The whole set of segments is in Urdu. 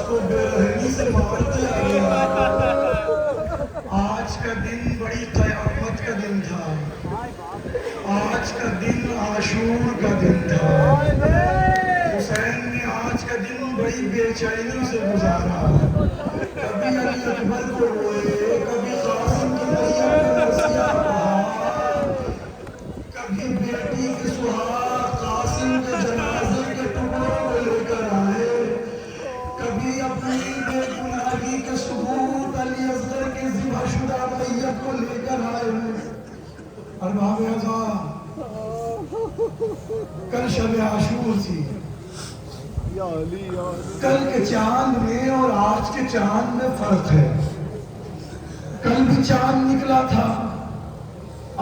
کو بے رحمی سے مار دیا گیا۔ آج کا دن بڑی قیامت کا دن تھا، آج کا دن عاشور کا دن تھا۔ حسین نے آج کا دن بڑی بے چینی سے گزارا، کبھی علی اکبر کو روئے، کبھی قاسم کی میت پر مرثیہ پڑھا، کبھی بیٹی کے سہاگ قاسم کے جنازے کے ٹکڑوں کو لے کر آئے، کبھی اپنی بے گناہی کے ثبوت علی اصغر کے ذبح شدہ میت کو لے کر آئے۔ ارباب اعظام، کل شب عاشور تھی، کل کے چاند میں اور آج کے چاند میں فرق ہے۔ کل بھی چاند نکلا تھا،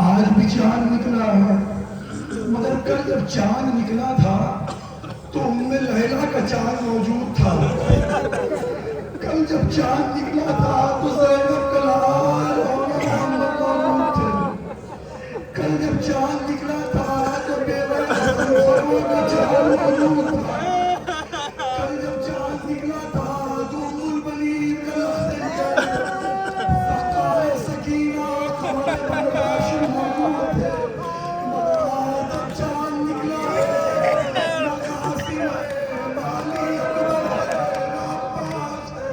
آج بھی چاند نکلا ہے، مگر کل جب چاند نکلا تھا تو ام لیلہ کا چاند موجود تھا، کل جب چاند نکلا تھا تو زینب کا لال اور محمد موجود تھے، کل جب چاند نکلا تھا تو بیوہ حسن فرو کا چاند موجود تھا، کل جب چاند نکلا تھا تو ام البنین کا لخت سقائے سکینہ قمر برداشت موجود تھے، مگر آج جب چاند نکلا ہے نہ قاسم ہے، نہ علی اکبر ہے، نہ عباس ہے،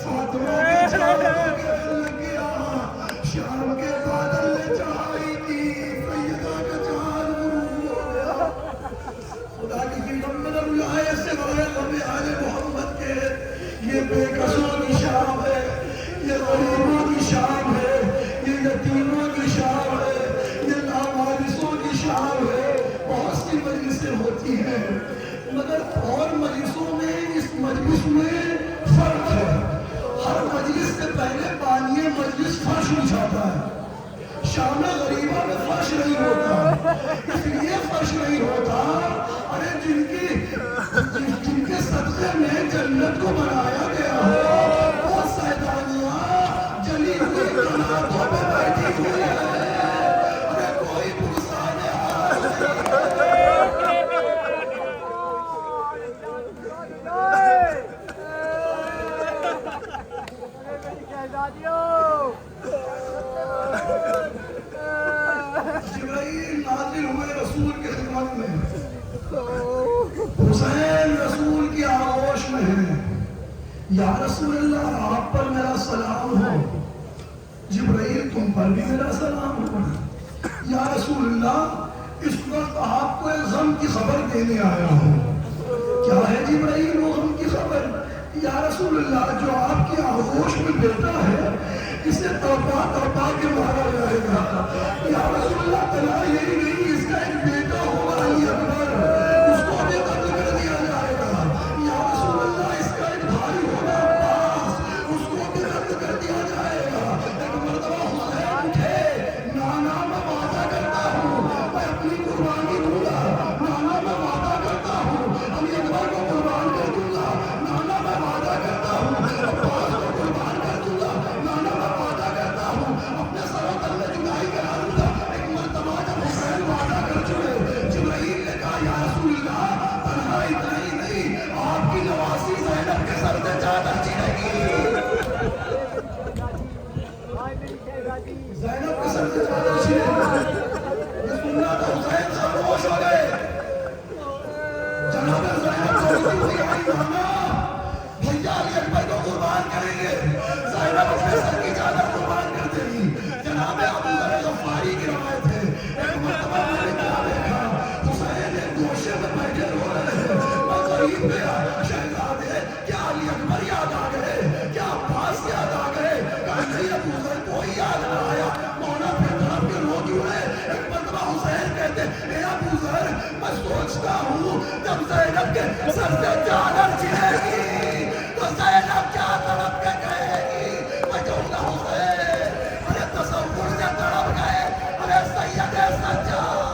فاطمہ کے چاند کو کہنے لگیا شام کے بادل نے چاہی تھی، سیدہ کا چاند غروب ہو گیا۔ خدا کی قسم میں نہ بلائے سوائے غم آل محمد کے، یہ بے کسوں کی شام ہے، یہ غریبوں کی شام ہے، یہ یتیموں کی شام ہے، یہ ناوارثوں کی شام ہے۔ بہت سی مجلسیں ہوتی ہیں مگر اور مجلسوں میں اس مجلس میں فرق ہے، ہر مجلس سے پہلے بانی مجلس فرش بچھاتا ہے، شام غریبہ میں فرش نہیں ہوتا، اس لیے فرش نہیں ہوتا ارے جن کے صدقے میں جنت کو بنایا گیا ہو وہ سیدانیاں جلی ہوئی کناتوں پہ بیٹھی ہوئی ہے، ارے کوئی پرسانے جبرائیل نازل ہوئے رسول کے خدمت میں، حسین رسول کی آغوش میں ہے، یا رسول اللہ آپ پر میرا سلام ہو، جبرائیل تم پر بھی میرا سلام ہو، یا رسول اللہ اس وقت آپ کو ایک غم کی خبر دینے آیا ہوں۔ کیا ہے جبرائیل وہ غم کی خبر؟ یا رسول اللہ جو آپ کی آغوش میں بیٹا ہے اسے توبہ توبہ کے مارا جائے گا۔ یا رسول اللہ تلا یہی نہیں اس کا ایک بیٹا ہوگا علی اکبر، اس کو بھی قتل کر دیا جائے گا۔ یا رسول اللہ اس کا ایک بھائی ہوگا عباس، اس کو بھی قتل کر دیا جائے گا۔ ایک مرتبہ حسین اٹھے، نانا میں وعدہ کرتا ہوں میں اپنی قربانی دوں گا، نانا میں وعدہ کرتا ہوں علی اکبر کو قربان کر دوں گا، نانا میں وعدہ کرتا ہوں عباس کو قربان کر دوں گا، نانا میں وعدہ کرتا ہوں اپنے سر و تن میں جدائی کرا دوں گا۔ ایک مرتبہ جب حسین وعدہ کر چکے، جبرائیل نے کہا یا رسول اللہ تنہا اتنا ہی نہیں آپ کی نواسی زینب کے سر سے چادر چڑھے گی، زینب کے سر سے چادر چڑھے گی۔ یہ سننا تو حسین خاموش ہو گئے، جناب زینب چھوٹی ہوئی آئی مانا بھیا علی اکبر کو قربان کریں گے، زینب اپنے سر کی چادر قربان کر دے گی۔ جناب ابو ذر غفاری کی روایت ہے، ایک مرتبہ میں نے کیا دیکھا حسین ایک گوشے میں بیٹھے رو رہے ہیں، میں قریب گیا، شہزادے کیا علی اکبر یاد آ گئے، کیا عباس یاد آ گئے؟ کہا نہیں ابو ذر کوئی یاد نہ آیا، مولا پھر طرف کے رو کیوں ہے؟ ایک مرتبہ حسین کہتے اے ابو ذر میں سوچتا ہوں جب زینب کے سر سے چادر چڑھے گی تو زینب کیا تڑپ کے کہے گی؟ میں کہوں گا حسین ارے تصور سے تڑپ گئے، ارے سید سجاد۔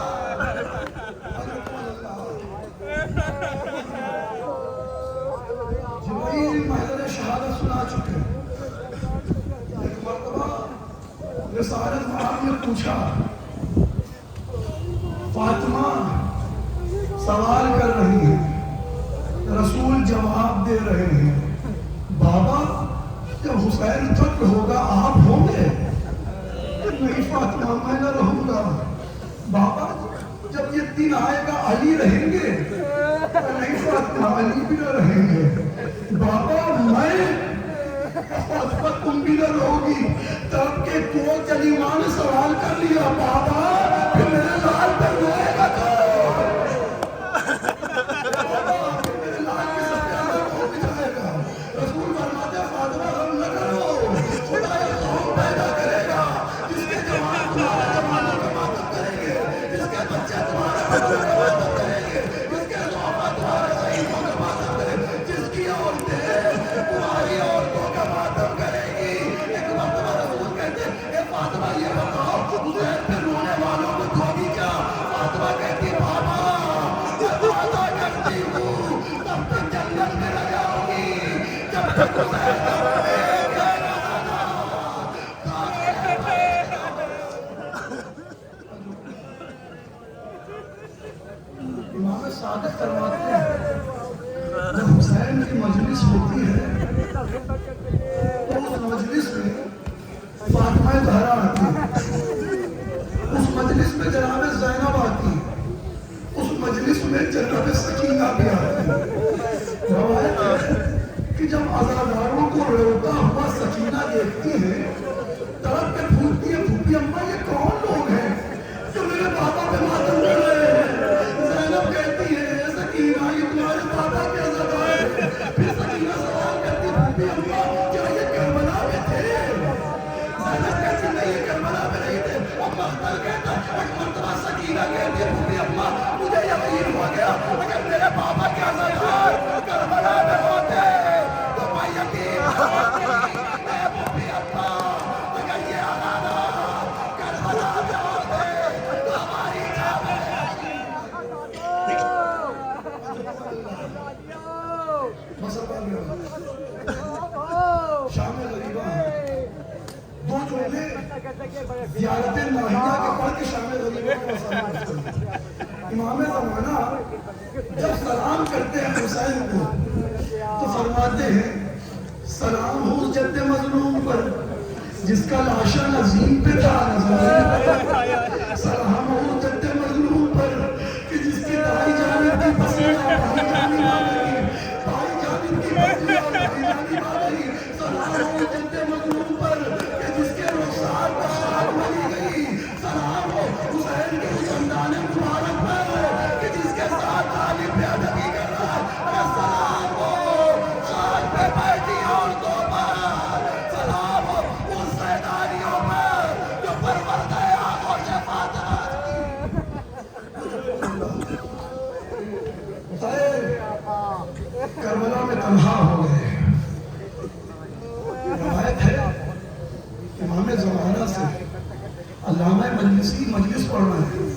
جبرائیل محضر شہادت سنا چکے، ایک مرتبہ رسالت مآب نے پوچھا فاطمہ سوال کر رہی ہے، رسول جواب دے رہے ہیں، بابا جب حسین قتل ہوگا آپ ہوں گے؟ نہیں فاطمہ میں نہ رہوں گا. بابا جب یہ دن آئے گا علی رہیں گے؟ نہیں فاطمہ علی بھی نہ رہیں گے. بابا میں فاطمہ تم بھی نہ رہو گی. تب کے کو کلیمہ نے سوال کر لیا بابا پھر میرے لال پر روئے گا کون؟ بابا پھر میرے لال کی سفیانہ کون بچھائے گا؟ رسول فرماتے ہیں فاطمہ غم نہ کرو، خدا ایک قوم پیدا کرے گا جس کے جوان تمہارے جوانوں کا ماتم کریں گے، جس کے بچے تمہارے بچوں کا ماتم کریں گے، جس کے صحابہ تمہارے ضعیفوں کا ماتم کریں گے، جس کی عورتیں تمہاری عورتوں کا ماتم کریں گی. ایک مرتبہ رسول کہتے ہیں اے فاطمہ یہ بتاؤ حسین پہ رونے والوں کو دھوگی کیا؟ فاطمہ کہتی بابا یہ وعدہ کرتی ہوں تب تک جنت میں نہ جاؤں گی جب تک حسین کا ایک امام صادق فرماتے ہیں جب حسین کی مجلس ہوتی ہے تو اس مجلس میں فاطمہ زہرا آتی ہے، اس مجلس میں جناب زینب آتی ہے، اس مجلس میں جناب سکینہ بھی آتی ہے. روایت ہے کہ جب عزاداروں کو روتا ہوا سکینہ دیکھتی ہے تڑپ کے پھولتی ہے پھوپھی اماں یہ کون لوگ ہیں جو میرے بابا پہ ماتم کر رہے ہیں؟ زینب کہتی ہے سکینہ یہ تمہارے بابا کے عزادار ہیں. پھر سکینہ سوال کرتی پھوپھی اماں کیا یہ کربلا میں تھے؟ زینب کہتی نہیں یہ کربلا میں نہیں تھے. اب مختل کہتا ہے ایک مرتبہ سکینہ کہتی ہے پھوپھی اماں مجھے یقین ہو گیا اگر میرے بابا کے عزادار کربلا میں ہوتے تو میں یقین ہوتی. اے پھوپھی اماں اگر یہ حالات کربلا میں ہوتے تو ہماری جان شام غریبہ دو جملے زیارت ماہیہ کے پڑھ کے شام غریبہ کو آسان کرتے ہیں. امام زمانہ جب سلام کرتے ہیں حسین کو تو فرماتے ہیں سلام ہو جد مظلوم پر جس کا لاشا نظیم پہ تھا نظر. سلام ہو جد مظلوم پر کہ جس کی دائی جانب کی پسیدہ بھائی جانی مانگی بھائی جانب کی پسیدہ بھائی جانی مانگی. سلام ہو جد مظلوم پر کہ جس کے رخسار پر شاہ ملی گئی. سلام ہو حسین کے خاندان مبارک پر کہ جس کے ساتھ علی پہ ادبی کر رہا ہے. سلام ہو خاک پہ بیٹھی عورتوں پر. سلام ہو ان سیدانیوں پر جو پروردہ آغوش فاطمہ کربلا میں تنہا ہو گئے. روایت ہے امام زمانہ سے علامہ مجلسی مجلس پڑھ رہے ہیں.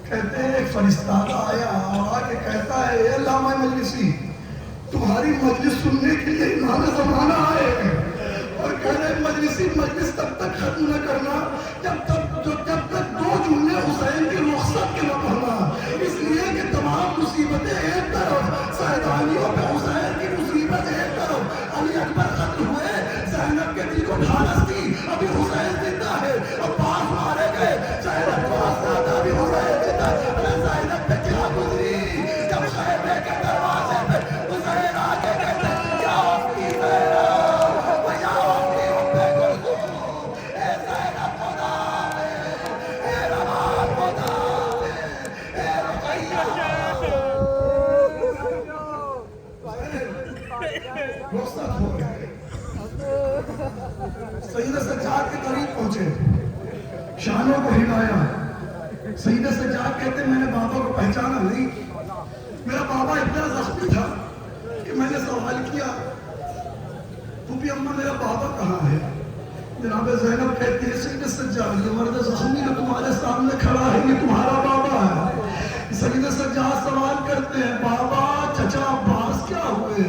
کہتے ہیں ایک فرشتہ آیا اور آ کے کہتا ہے اے علامہ مجلسی تمہاری مجلس سننے کے لیے امام زمانہ آئے ہیں اور کہہ رہے مجلسی مجلس تب تک ختم نہ کرنا جب تک دو جملے حسین کی رخصت کے نہ پڑھنا. اس لیے کہ تمام مصیبتیں ایک طرف سیدانیوں پہ حسین کی مصیبت ایک طرف. علی اکبر قتل ہوئے زینب کے دل کو ڈھارس دی ابھی حسین زندہ ہے. عباس مارے گئے زینب کو زیادہ بھی حسین زندہ ہے. ارے زینب پہ کیا گزری جب خیمے کے دروازے پہ حسین آگے کہتے کیا وقتی زینب یا وقتی ابے کلثوم اے زینب خدا اے رمان خدا اے رقیہ رخصت ہو گئے. سید سجاد کے قریب پہنچے شانوں کو ہلایا. سید سجاد کہتے ہیں میں نے بابا کو پہچانا نہیں. میرا بابا اتنا زخمی تھا کہ میں نے سوال کیا پھوپھی اماں میرا بابا کہاں ہے؟ جناب زینب کہتی ہے سید سجاد یہ مرد زخمی جو تمہارے سامنے کھڑا ہے یہ تمہارا بابا ہے. سید سجاد سوال کرتے ہیں بابا چچا عباس کیا ہوئے؟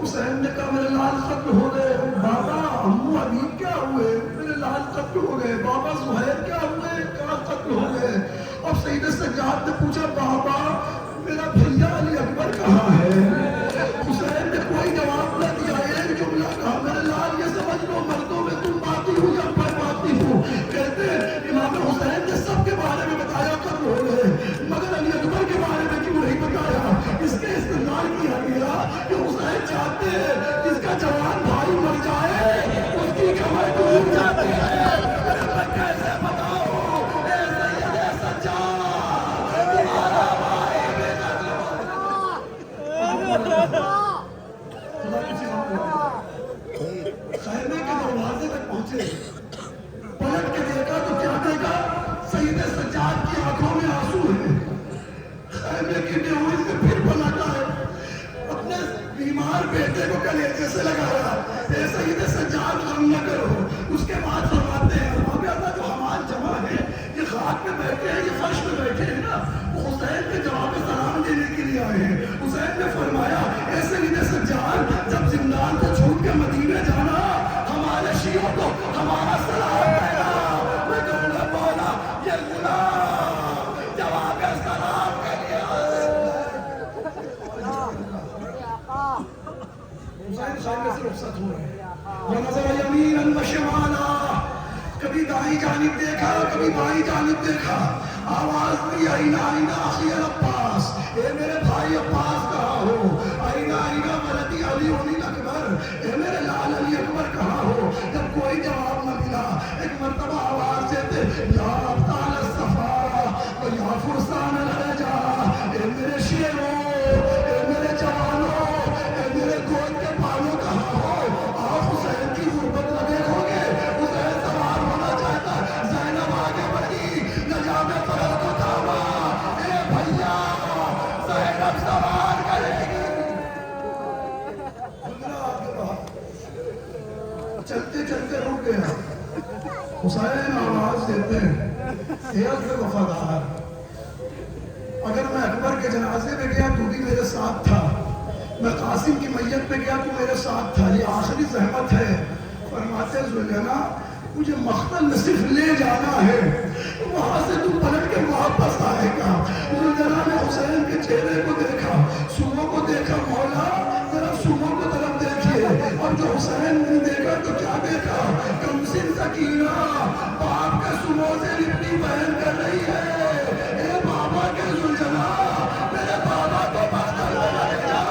حسین نے کہا میرے لال قتل ہو گئے. بابا امو حبیب کیا ہوئے؟ میرے لال قتل ہو گئے. بابا زہیر کیا ہوئے؟ کہاں قتل ہو گئے. اب سید سجاد نے پوچھا بابا میرا بھیا علی اکبر کہاں ہے؟ حسین نے کوئی جواب نہ دیا. ایک جملہ بیٹے کو کلیجے سے لگایا، اے سید سجاد غم نہ کرو۔ اس کے بعد فرماتے ہیں اب اللہ جو حمال جمع ہے، یہ خاک پہ بیٹھے ہیں، یہ فرش پہ بیٹھے ہیں نا، وہ حسین کے جواب سلام دینے کے لیے آئے ہیں۔ حسین نے فرمایا اے سید سجاد جب زندان کو چھوٹ کے مدینے جانا، ہمارے شیعوں کو ہمارا سلام دینا۔ میں کہوں گا مولا یہ غلام جواب سلام کے لیے حسین خیمے سے رخصت ہو رہے ہیں، ونظر یمینا وشمالا، کبھی دائیں جانب دیکھا کبھی بائیں جانب دیکھا، آواز دی آئینہ آئینہ اخی العباس، اے میرے بھائی عباس کہاں ہو؟ آئینہ آئینہ ولدی علی اکبر، اے میرے لال علی اکبر کہاں ہو؟ جب کوئی جواب نہ ملا، ایک مرتبہ آواز دیتے یا ابطال الصفا و یا فرسان الرجا، اے میرے شیروں، اے میرے جوانوں، اے میرے گود کے بالوں کہاں ہو؟ آپ حسین کی غربت نہ دیکھو گے، حسین سوار ہونا چاہتا، زینب آگے بڑھی، نجاب فرد کو تھاما، اے بھیا زینب سوار کرے گی۔ چلتے چلتے رک گیا، حسین آواز دیتے ہیں اے اکبر وفادار، اگر میں اکبر کے جنازے میں گیا تو بھی میرے ساتھ تھا، میں قاسم کی میت پہ گیا تو میرے ساتھ تھا، یہ آخری زحمت ہے۔ فرماتے ذوالجلالہ مجھے مقتل میں صرف لے جانا ہے، وہاں سے تو پلٹ کے واپس آئے گا۔ ذوالجلالہ نے حسین کے چہرے کو دیکھا، سنوں کو دیکھا، مولا ذرا سنوں کو طرف دیکھیے، اور جو حسین نے دیکھا تو کیا دیکھا؟ کمسن سکینہ باپ کے سنوں سے لپٹی بہن کر رہی ہے، اے بابا کے ذوالجلالہ میرے بابا کو مقتل میں لے جا،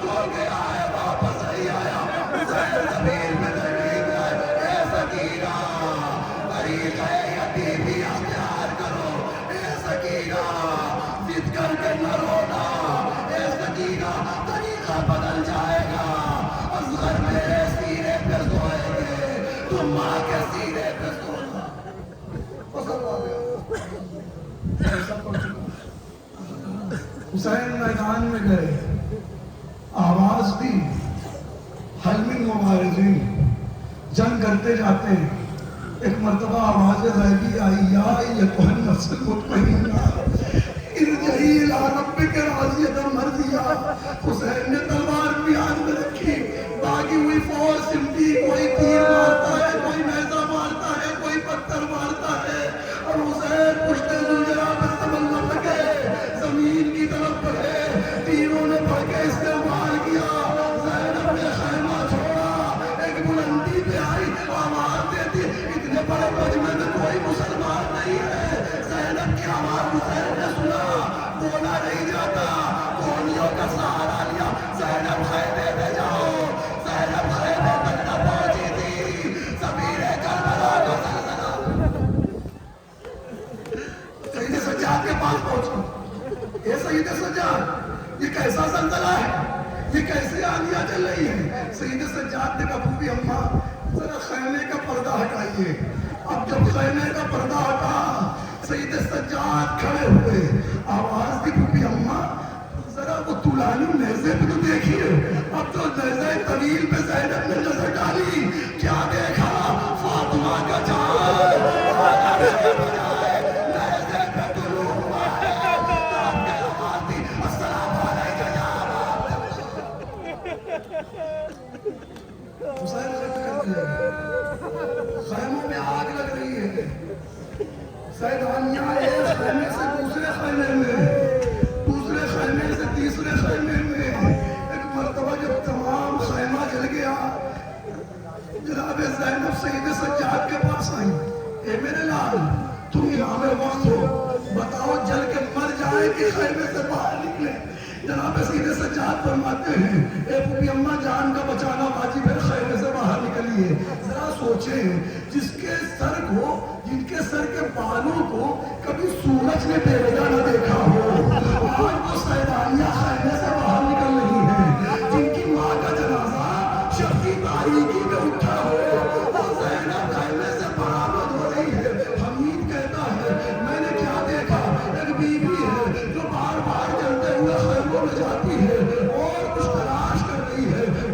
جو گیا ہے واپس نہیں آیا، حسین زمین میں زمین ہے، اے سکینہ طریق یتیمی اختیار کرو، اے سکینہ ضد کر کے نہ رونا، اے سکینہ طریقہ بدل جائے گا، اصغر میرے سینے پہ سوئے گے، تم ماں کے سینے پہ سونا۔ حسین میدان میں گئے، آواز دی حل من مبارزین، جنگ کرتے جاتے ہیں، ایک مرتبہ آواز غیبی آئی یا ایتھا النفس المطمئنہ ارجعی الی ربک راضیۃ مرضیہ۔ حسین نے تلوار بھی ہاتھ میں رکھی، باقی ہوئی فوج سمٹی، کوئی تیر مارتا ہے، کوئی نیزہ مارتا ہے، کوئی پتھر مارتا ہے، اور حسین پشت ذوالجلالہ پہ سمندر لگے، زمین کی طرف بڑھے، تیروں نے پڑھ کے استعمال کیا، زینب نے خیمہ چھوڑا، ایک بلندی پہ آئی، آواز دیتی اتنے بڑے مجمع میں کوئی مسلمان نہیں ہے، زینب کی آواز حسین نے سنا، بولا نہیں جاتا، گولیوں کا سہارا لیا، زینب خیمے میں جاؤ، زینب خیمے تک نہ پہنچی تھی، ضمیر کربلا کو زلزلہ۔ سید سجاد کے پاس پہنچا، اے سید سجاد یہ کیسا زلزلہ ہے، یہ کیسے آندیاں چل رہی ہیں؟ سید سجاد نے کہا پھوپھی اماں ذرا خیمے کا پردہ ہٹائیے۔ اب جب خیمے کا پردہ ہٹا، سید سجاد کھڑے ہوئے، آواز دی پھوپھی اماں ذرا وہ طولانی نیزے پہ تو دیکھیے۔ اب تو نیزے طویل پہ زینب نے نظر ڈالی، کیا دیکھا؟ فاطمہ کا جان نیزے پہ طلوع ہوا ہے، آپ نے آواز دی السلام علیکم یا حسین خیموں میں آگ لگ رہی ہے، سیدانیاں ایک خیمے سے دوسرے خیمے میں، دوسرے خیمے سے تیسرے خیمے میں، ایک مرتبہ جب تمام خیمہ جل گیا، جناب زینب سید سجاد کے پاس آئی، اے میرے لال تم امام وقت ہو، بتاؤ جل کے مر جائے کہ خیمے سے باہر نکلے؟ جناب سید سجاد فرماتے ہیں اے پھوپھی اماں جان کا بچانا واجب ہے، خیمے سے باہر نکلیے۔ ذرا سوچیں جس کے سر کو، جن کے سر کے بالوں کو کبھی سورج نے بے وجہ نہ دیکھا ہو، آج وہ سیدانیاں خیمے سے باہر نکل رہی ہیں، جن کی ماں کا جنازہ شب کی تاریکی میں اٹھا ہو، وہ زینب خیمے سے برآمد ہو رہی ہے۔ حمید کہتا ہے میں نے کیا دیکھا، ایک بیوی ہے جو بار بار جلتے ہوئے خیموں میں جاتی ہے اور کچھ تلاش کر رہی ہے،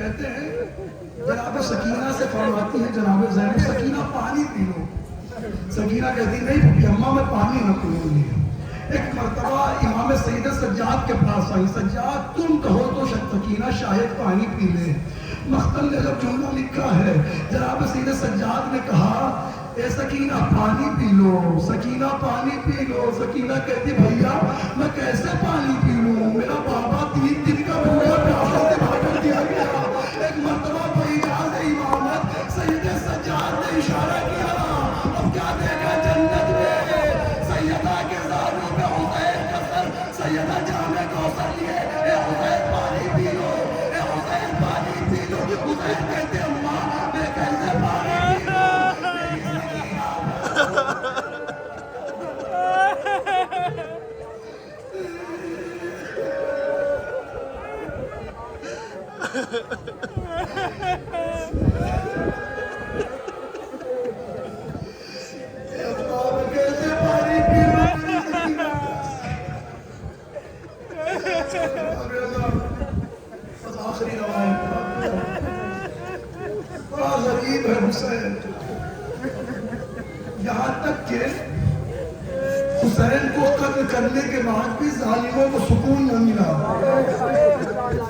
کہتے ہیں جناب سکینہ سے فرماتی ہے جناب زینب سکینہ پانی پی لو. سکینہ کہتی نہیں اماں میں پانی نہ پیوں گی. ایک مرتبہ امام سید سجاد کے پاس آئی. سجاد تم کہو تو سکینہ شاید پانی پی لے. مختل نے جب جملہ لکھا ہے جناب سید سجاد نے کہا اے سکینہ پانی پی لو. سکینہ پانی پی لو. سکینہ کہتی بھیا میں کیسے پانی پی لوں, میرا بابا 3 دن کا پورا پیاسا سے بھاگل دیا گیا. ایک مرتبہ بإجازت امامت سید سجاد نے اشارہ کیا اب کیا دیکھا جنت میں سیدہ کے زانوں پہ حسین کا سر. سیدہ جامع کوثر لیے اے حسین پانی پی لو, اے حسین پانی پی لو. حسین کہتے اماں میں کیسے پانی پی لوں. یہاں تک کہ حسین کو قتل کرنے کے بعد بھی ظالموں کو سکون نہ ملا.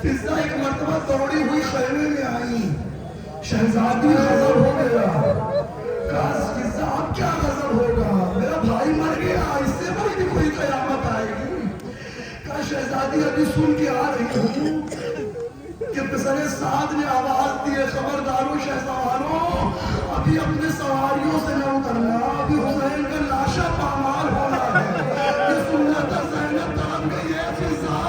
فضا ایک مرتبہ دوڑی ہوئی خیمے میں آئی. شہزادی غضب ہو گیا. کاش فضا اب کیا غضب ہوگا, میرا بھائی مر گیا, اس سے بڑی بھی کوئی قیامت آئے گی. کاش شہزادی ابھی سن کے آ رہی ہوں کہ پسر سعد نے آواز دی خبردارو شہسواروں ابھی اپنے سواریوں سے نہ اترنا, ابھی حسین کا لاشا پامال ہونا ہے. یہ سنت زینب طلب گئی ہے فضا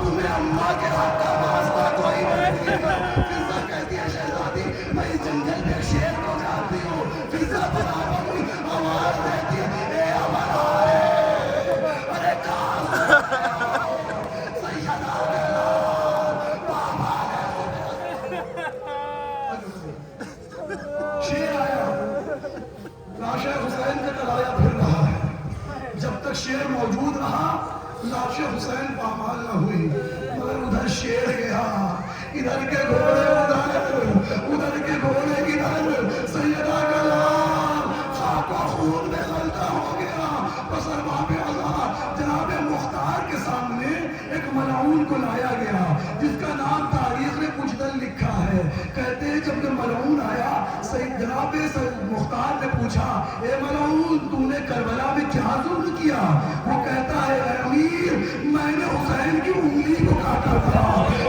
تمہیں اماں کے حق کا واسطہ کوئی نہیں. فضا کہتی ہے شہزادی میں اس جنگل میں شیر کو جانتی ہوں. فضا بنا ہوئی آواز دیتی ہے اے امرا ارے کہاں حسین کا کلایا پھر رہا ہے. جب تک شیر موجود رہا لاش حسین پامال نہ ہوئی. مگر ادھر شیر گیا, ادھر کے گھوڑے ادھر کے گھوڑے ادھر. سیدہ کا لال خاک و خون میں غلطہ ہو گیا. بس ارباب عزا جناب مختار کے سامنے ایک ملعون کو لایا گیا جس کا نام تاریخ نے کچھ دن لکھا ہے. کہتے ہیں جب ملعون آیا جناب مختار نے پوچھا اے ملعون تم نے کربلا میں کیا ظلم کیا. وہ کہتا ہے اے امیر میں نے حسین کی انگلی کو کاٹا تھا,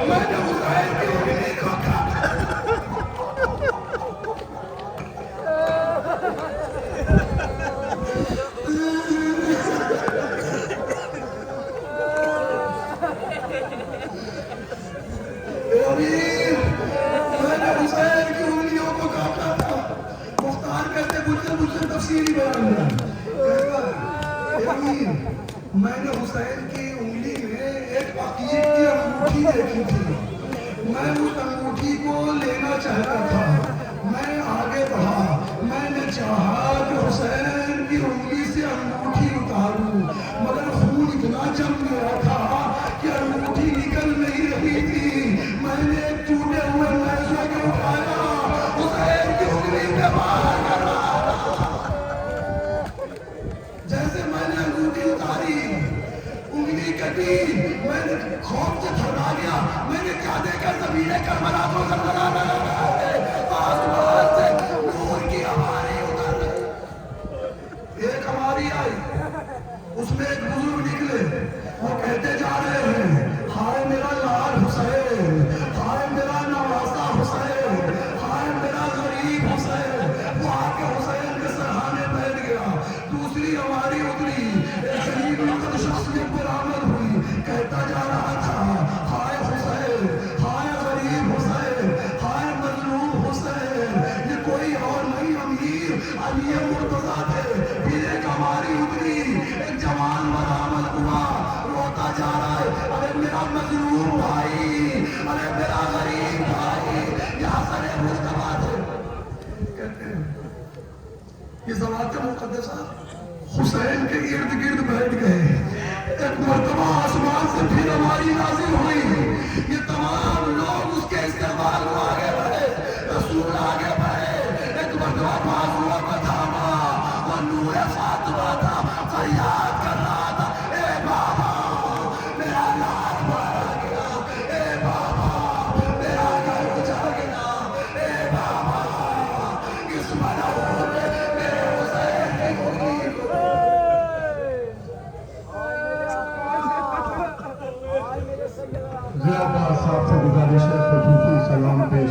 میں نے حسین کی انگلی کو کاٹا. اے امیر میں نے حسین کی انگلیوں کو کاٹا تھا. مختار کہتے مجھ سے تفصیلی بیان کہتا اے امیر میں نے حسین کی انگلی میں ایک عقیق کی انگوٹھی دیکھی تھی. میں اس انگوٹھی کو لینا چاہتا تھا. میں آگے بڑھا, میں نے چاہا کہ حسین کی انگلی سے انگوٹھی اتاروں مگر خون اتنا جم گیا تھا کہ انگوٹھی نکل نہیں رہی تھی. میں نے ایک ٹوٹے ہوئے نیزے کو اٹھایا حسین کی انگلی میں باہر کر رہا تھا. جیسے میں نے انگوٹھی اتاری انگلی کٹی, میں نے خوف سے تھرا گیا. میں نے کیا دیکھا زمین کربلا کو نظر آ رہا ہے. آسمان سے نور کی ہماری اتر رہی. ایک ہماری آئی, اس میں ایک بزرگ نکلے. وہ کہتے جا رہے ہیں ہائے میرا لال حسین, ہائے میرا نواسا حسین, ہائے میرا غریب حسین. وہ آ کے حسین کے سرہانے بیٹھ گیا. دوسری ہماری اتری, ایک غریب نقد شخصیت برآمد ہوئی. کہتا جا رہا تھا ہائے حسین, ہائے غریب حسین, ہائے مظلوم حسین. یہ کوئی اور نہیں امیر علی مرتضیٰ تھے. پھر ایک ہماری اتری, ایک جوان برآمد ہوا, روتا جا رہا ہے ارے میرا مظلوم بھائی, ارے میرا غریب بھائی. یہاں سر مصطفیٰ تھے. کہتے ہیں یہ ذوات مقدسہ حسین کے ارد گرد بیٹھ گئے. ایک مرتبہ آسمان سے پھر ہماری نازل ہوئی. یہ تمام لوگ اس کے استقبال دو بازوؤں کو تھاما، وہ نور فاطمہ تھا، فریاد کر رہا تھا، اے بابا میرا لال مارا گیا، اے بابا میرا گھر اجڑ گیا، اے بابا اس ملعون نے میرے حسین نے گولی کو۔ ضیاء صاحب سے گزارش ہے خصوصی سلام پیش